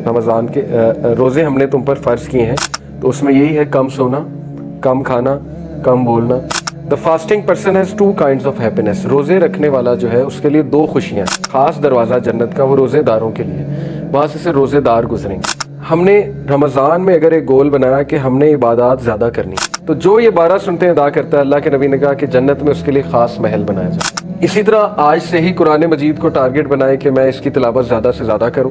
رمضان کے روزے ہم نے تم پر فرض کیے ہیں، تو اس میں یہی ہے کم سونا، کم کھانا، کم بولنا۔ The fasting person has two kinds of happiness۔ روزے رکھنے والا جو ہے اس کے لیے دو خوشیاں، خاص دروازہ جنت کا وہ روزے داروں کے لیے، وہاں سے روزے دار گزریں گے۔ ہم نے رمضان میں اگر ایک گول بنایا کہ ہم نے عبادات زیادہ کرنی، تو جو یہ 12 سنتیں ادا کرتا ہے، اللہ کے نبی نے کہا کہ جنت میں اس کے لیے خاص محل بنایا جائے۔ اسی طرح آج سے ہی قرآن مجید کو ٹارگٹ بنائے کہ میں اس کی تلاوت زیادہ سے زیادہ کروں،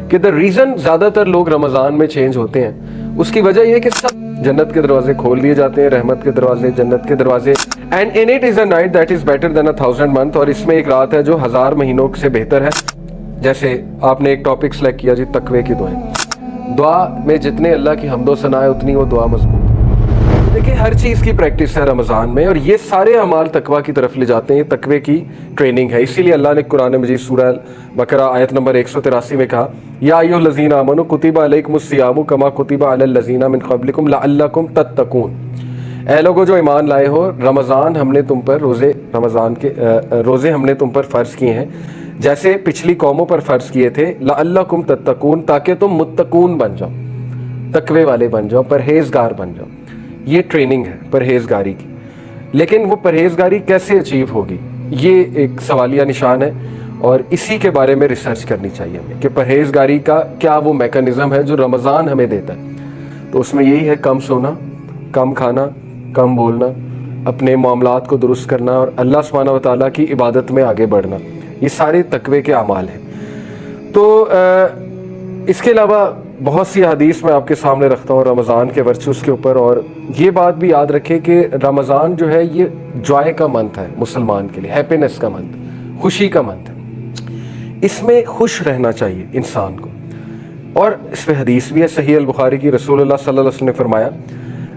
کہ the reason زیادہ تر لوگ رمضان میں چینج ہوتے ہیں، اس کی وجہ یہ ہے کہ سب جنت کے دروازے کھول دیے جاتے ہیں، رحمت کے دروازے، جنت کے دروازے۔ and in it is a night that is better than 1000 month، اور اس میں ایک رات ہے جو 1000 مہینوں سے بہتر ہے۔ جیسے آپ نے ایک ٹاپک سلیکٹ کیا جی تقوی کی دعائیں، دعا میں جتنے اللہ کی حمد و ثنا ہے اتنی وہ دعا مضبوط ہے۔ دیکھیں ہر چیز کی پریکٹس ہے رمضان میں، اور یہ سارے اعمال تقوی کی طرف لے جاتے ہیں، تقوی کی ٹریننگ ہے۔ اسی لیے اللہ نے قرآن مجید سورہ بقرہ آیت نمبر 183 میں کہا یا ایھا الذین آمنوا کتب علیکم الصیام کما کتب علی الذین من قبلکم لعلکم تتقون۔ اے لوگو جو ایمان لائے ہو، رمضان ہم نے تم پر روزے ہم نے تم پر فرض کیے ہیں جیسے پچھلی قوموں پر فرض کیے تھے، لعلکم تتقون، تاکہ تم متقون بن جاؤ، تقوی والے بن جاؤ، پرہیزگار بن جاؤ۔ یہ ٹریننگ ہے پرہیزگاری کی، لیکن وہ پرہیزگاری کیسے اچیو ہوگی، یہ ایک سوالیہ نشان ہے، اور اسی کے بارے میں ریسرچ کرنی چاہیے ہمیں کہ پرہیزگاری کا کیا وہ میکانزم ہے جو رمضان ہمیں دیتا ہے۔ تو اس میں یہی ہے کم سونا، کم کھانا، کم بولنا، اپنے معاملات کو درست کرنا، اور اللہ سبحانہ و تعالیٰ کی عبادت میں آگے بڑھنا۔ یہ سارے تقوی کے اعمال ہیں۔ تو اس کے علاوہ بہت سی حدیث میں آپ کے سامنے رکھتا ہوں رمضان کے ورچوز کے اوپر، اور یہ بات بھی یاد رکھیں کہ رمضان جو ہے یہ جوائے کا منتھ ہے مسلمان کے لیے، ہیپینس کا منتھ، خوشی کا منتھ ہے۔ اس میں خوش رہنا چاہیے انسان کو، اور اس میں حدیث بھی ہے صحیح البخاری کی، رسول اللہ صلی اللہ علیہ وسلم نے فرمایا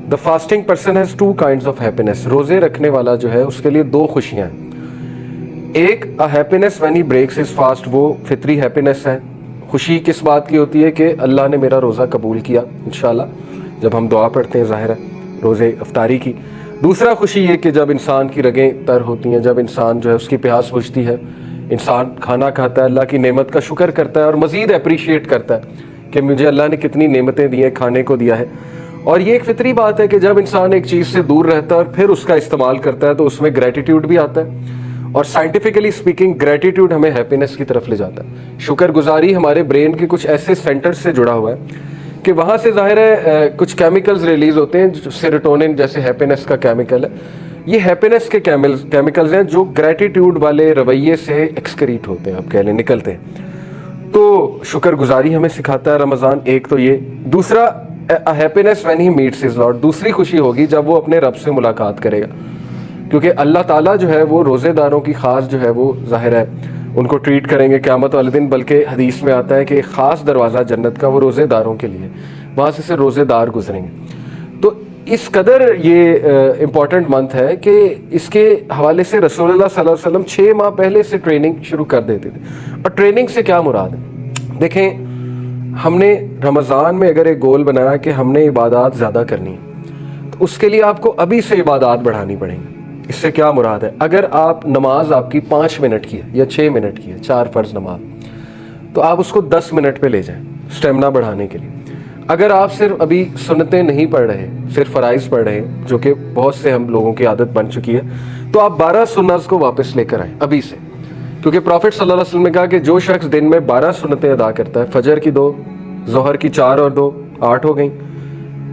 The fasting person has two kinds of happiness۔ روزے رکھنے والا جو ہے اس کے لیے دو خوشیاں ہیں، ایک happiness when he breaks his fast، وہ فطری happiness ہے۔ خوشی کس بات کی ہوتی ہے کہ اللہ نے میرا روزہ قبول کیا انشاءاللہ، جب ہم دعا پڑھتے ہیں ظاہر ہے روزے افطاری کی۔ دوسرا خوشی یہ کہ جب انسان کی رگیں تر ہوتی ہیں، جب انسان جو ہے اس کی پیاس بجھتی ہے، انسان کھانا کھاتا ہے، اللہ کی نعمت کا شکر کرتا ہے، اور مزید اپریشیٹ کرتا ہے کہ مجھے اللہ نے کتنی نعمتیں دی ہیں، کھانے کو دیا ہے۔ اور یہ ایک فطری بات ہے کہ جب انسان ایک چیز سے دور رہتا ہے اور پھر اس کا استعمال کرتا ہے تو اس میں گریٹیٹیوڈ بھی آتا ہے، اور سائنٹیفکلی سپیکنگ گریٹیٹیوڈ ہمیں ہیپینس کی طرف لے جاتا ہے۔ شکر گزاری ہمارے برین کے کچھ ایسے سینٹر سے جڑا ہوا ہے کہ وہاں سے ظاہر ہے کچھ کیمیکلز ریلیز ہوتے ہیں، جو سیروٹونن جیسے ہیپینس کا کیمیکل ہے، یہ ہیپینس کے کیمیکلز ہیں جو گریٹیٹیوڈ والے رویے سے ایکسکریٹ ہوتے ہیں، آپ کہہ لیں نکلتے ہیں۔ تو شکر گزاری ہمیں سکھاتا ہے رمضان، ایک تو یہ۔ دوسرا happiness when he meets his lord, دوسری خوشی ہوگی جب وہ اپنے رب سے ملاقات کرے گا، کیونکہ اللہ تعالیٰ جو ہے وہ روزے داروں کی خاص جو ہے وہ ظاہر ہے ان کو ٹریٹ کریں گے قیامت والے دن، بلکہ حدیث میں آتا ہے کہ ایک خاص دروازہ جنت کا وہ روزے داروں کے لیے، وہاں سے روزے دار گزریں گے۔ تو اس قدر یہ امپورٹنٹ منتھ ہے کہ اس کے حوالے سے رسول اللہ صلی اللہ علیہ وسلم 6 ماہ پہلے سے ٹریننگ شروع کر دیتے تھے۔ اور ٹریننگ سے کیا مراد ہے؟ دیکھیں ہم نے رمضان میں اگر ایک گول بنایا کہ ہم نے عبادات زیادہ کرنی ہے، تو اس کے لیے آپ کو ابھی سے عبادات بڑھانی پڑیں گی۔ اس سے کیا مراد ہے؟ اگر آپ نماز آپ کی 5 منٹ کی ہے یا 6 منٹ کی ہے، 4 فرض نماز، تو آپ اس کو 10 منٹ پہ لے جائیں سٹیمنا بڑھانے کے لیے۔ اگر آپ صرف ابھی سنتیں نہیں پڑھ رہے، صرف فرائض پڑھ رہے ہیں، جو کہ بہت سے ہم لوگوں کی عادت بن چکی ہے، تو آپ 12 سنت کو واپس لے کر آئیں ابھی سے، کیونکہ پروفٹ صلی اللہ علیہ وسلم نے کہا کہ جو شخص دن میں 12 سنتیں ادا کرتا ہے، فجر کی 2، ظہر کی 4 اور 2 8 ہو گئیں،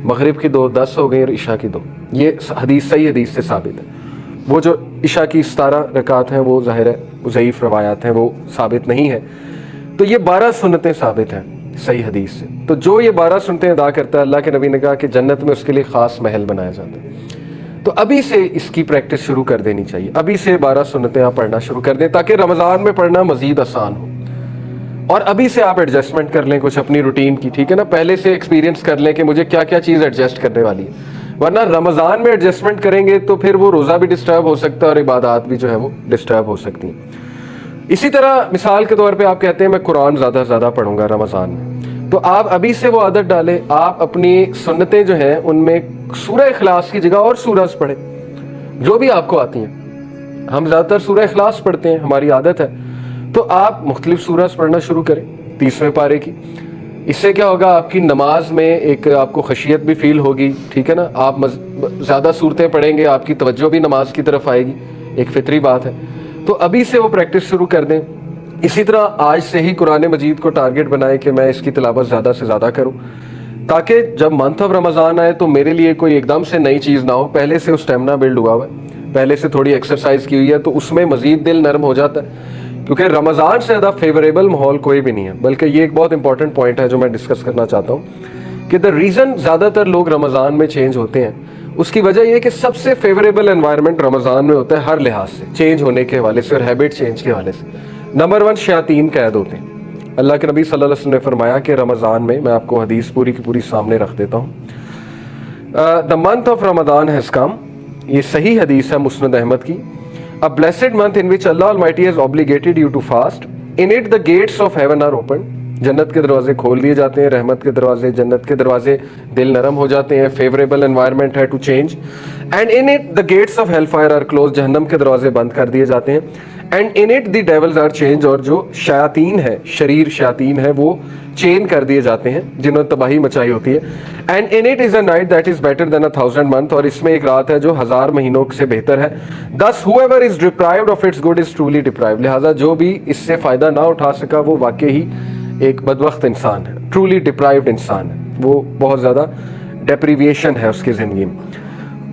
مغرب کی 2 10 ہو گئیں، اور عشاء کی 2، یہ حدیث صحیح حدیث سے ثابت ہے۔ وہ جو عشاء کی 17 رکعات ہیں وہ ظاہر ہے ضعیف روایات ہیں، وہ ثابت نہیں ہے۔ تو یہ 12 سنتیں ثابت ہیں صحیح حدیث سے۔ تو جو یہ 12 سنتیں ادا کرتا ہے، اللہ کے نبی نے کہا کہ جنت میں اس کے لیے خاص محل بنایا جاتا ہے۔ تو ابھی سے اس کی پریکٹس شروع کر دینی چاہیے، ابھی سے 12 سنتیں آپ پڑھنا شروع کر دیں تاکہ رمضان میں پڑھنا مزید آسان ہو، اور ابھی سے آپ ایڈجسٹمنٹ کر لیں کچھ اپنی روٹین کی، ٹھیک ہے نا، پہلے سے ایکسپیرینس کر لیں کہ مجھے کیا کیا چیز ایڈجسٹ کرنے والی ہے، ورنہ رمضان میں ایڈجسٹمنٹ کریں گے تو پھر وہ روزہ بھی ڈسٹرب ہو سکتا ہے اور عبادات بھی جو ہے وہ ڈسٹرب ہو سکتی ہیں۔ اسی طرح مثال کے طور پہ آپ کہتے ہیں میں قرآن زیادہ سے زیادہ پڑھوں گا رمضان میں، تو آپ ابھی سے وہ عادت ڈالیں، آپ اپنی سنتیں جو ہیں ان میں سورہ اخلاص کی جگہ اور سورج پڑھیں جو بھی آپ کو آتی ہیں۔ ہم زیادہ تر سورہ اخلاص پڑھتے ہیں، ہماری عادت ہے، تو آپ مختلف سورج پڑھنا شروع کریں 30ویں پارے کی، اس سے کیا ہوگا, آپ کی نماز میں ایک آپ کو خشیت بھی فیل ہوگی, ٹھیک ہے نا, آپ زیادہ صورتیں پڑھیں گے, آپ کی توجہ بھی نماز کی طرف آئے گی, ایک فطری بات ہے. تو ابھی سے وہ پریکٹس شروع کر دیں. اسی طرح آج سے ہی قرآن مجید کو ٹارگٹ بنائیں کہ میں اس کی تلاوت زیادہ سے زیادہ کروں, تاکہ جب منتھ آف رمضان آئے تو میرے لیے کوئی ایک دم سے نئی چیز نہ ہو, پہلے سے اسٹیمنا بلڈ ہوا ہوا ہے, پہلے سے تھوڑی ایکسرسائز کی ہوئی ہے, تو اس میں مزید دل نرم ہو جاتا ہے. کیونکہ رمضان سے زیادہ فیوریبل ماحول کوئی بھی نہیں ہے. بلکہ یہ ایک بہت امپورٹنٹ پوائنٹ ہے جو میں ڈسکس کرنا چاہتا ہوں کہ دا ریزن زیادہ تر لوگ رمضان میں چینج ہوتے ہیں, اس کی وجہ یہ ہے کہ سب سے فیوریبل انوائرمنٹ رمضان میں ہوتا ہے ہر لحاظ سے, چینج ہونے کے حوالے سے اور ہیبٹ چینج کے حوالے سے. نمبر 1, شیاطین قید ہوتے ہیں. اللہ کے نبی صلی اللہ علیہ وسلم نے فرمایا کہ رمضان میں آپ کو حدیث پوری کی پوری سامنے رکھ دیتا ہوں. The month of Ramzan has come, یہ صحیح حدیث ہے مسند احمد کی. A blessed month in which Allah Almighty has obligated you to fast. In it the gates of heaven are opened. جنت کے دروازے کھول دیے جاتے ہیں, رحمت کے دروازے, جنت کے دروازے, دل نرم ہو جاتے ہیں, فیوریبل انوائرمنٹ ہے to change. And in it the gates of hell fire are close, جہنم کے دروازے بند کر دیے جاتے ہیں. And in it the devils are change, اور جو شیاطین ہے, شریر شیاطین ہے, وہ چین کر دیے جاتے ہیں جنہوں نے تباہی مچائی ہوتی ہے. And in it is a night that is better than 1000 months, اور اس میں ایک رات ہے جو 1000 مہینوں سے بہتر ہے. thus whoever is deprived of its good is truly deprived, لہٰذا جو بھی اس سے فائدہ نہ اٹھا سکا وہ واقعی ایک بدبخت انسان ہے, ٹرولی ڈپرائیوڈ انسان ہے, وہ بہت زیادہ ڈیپریویشن ہے اس کی زندگی میں.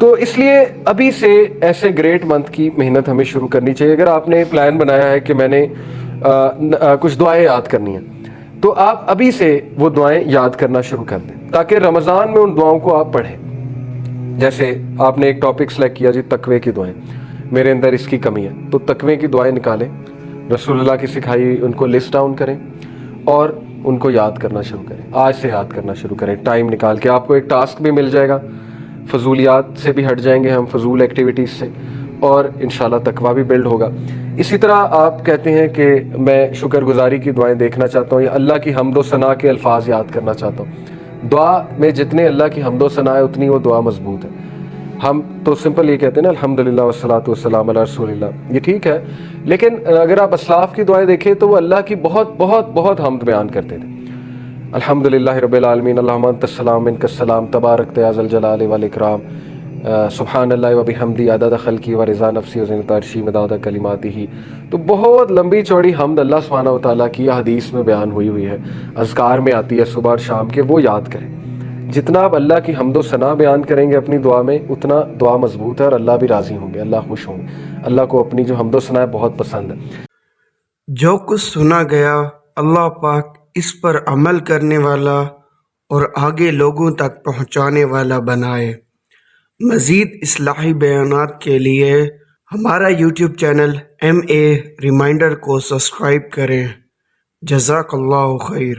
تو اس لیے ابھی سے ایسے گریٹ منتھ کی محنت ہمیں شروع کرنی چاہیے. اگر آپ نے پلان بنایا ہے کہ میں نے کچھ دعائیں یاد کرنی ہیں, تو آپ ابھی سے وہ دعائیں یاد کرنا شروع کر دیں, تاکہ رمضان میں ان دعاؤں کو آپ پڑھیں. جیسے آپ نے ایک ٹاپک سلیکٹ کیا جی تقوی کی دعائیں, میرے اندر اس کی کمی ہے, تو تقوی کی دعائیں نکالیں, رسول اللہ کی سکھائی ان کو لسٹ ڈاؤن کریں اور ان کو یاد کرنا شروع کریں. آج سے یاد کرنا شروع کریں, ٹائم نکال کے. آپ کو ایک ٹاسک بھی مل جائے گا, فضولیات سے بھی ہٹ جائیں گے ہم, فضول ایکٹیویٹیز سے, اور انشاءاللہ تقوی بھی بلڈ ہوگا. اسی طرح آپ کہتے ہیں کہ میں شکر گزاری کی دعائیں دیکھنا چاہتا ہوں, یا اللہ کی حمد و ثنا کے الفاظ یاد کرنا چاہتا ہوں. دعا میں جتنے اللہ کی حمد و ثنا ہے اتنی وہ دعا مضبوط ہے. ہم تو سمپل یہ کہتے ہیں نا الحمدللہ والصلاۃ والسلام علی رسول اللہ, یہ ٹھیک ہے, لیکن اگر آپ اسلاف کی دعائیں دیکھیں تو وہ اللہ کی بہت بہت بہت حمد بیان کرتے تھے. الحمدللہ رب العالمین, اللہم انت السلام منک السلام, تبارک یا ذا الجلال والاکرام, سبحان اللہ و بحمدی عدد خلقی و رضا نفسی و زنت عرشی مداد کلماتہ. تو بہت لمبی چوڑی حمد اللہ سبحانہ و تعالیٰ کی حدیث میں بیان ہوئی ہے, اذکار میں آتی ہے صبح اور شام کے, وہ یاد کریں. جتنا آپ اللہ کی حمد و ثنا بیان کریں گے اپنی دعا میں, اتنا دعا مضبوط ہے اور اللہ بھی راضی ہوں گے, اللہ خوش ہوں گے. اللہ کو اپنی جو حمد و ثنا ہے بہت پسند ہے. جو کچھ سنا گیا اللہ پاک اس پر عمل کرنے والا اور آگے لوگوں تک پہنچانے والا بنائے. مزید اصلاحی بیانات کے لیے ہمارا یوٹیوب چینل MA ریمائنڈر کو سبسکرائب کریں. جزاک اللہ خیر.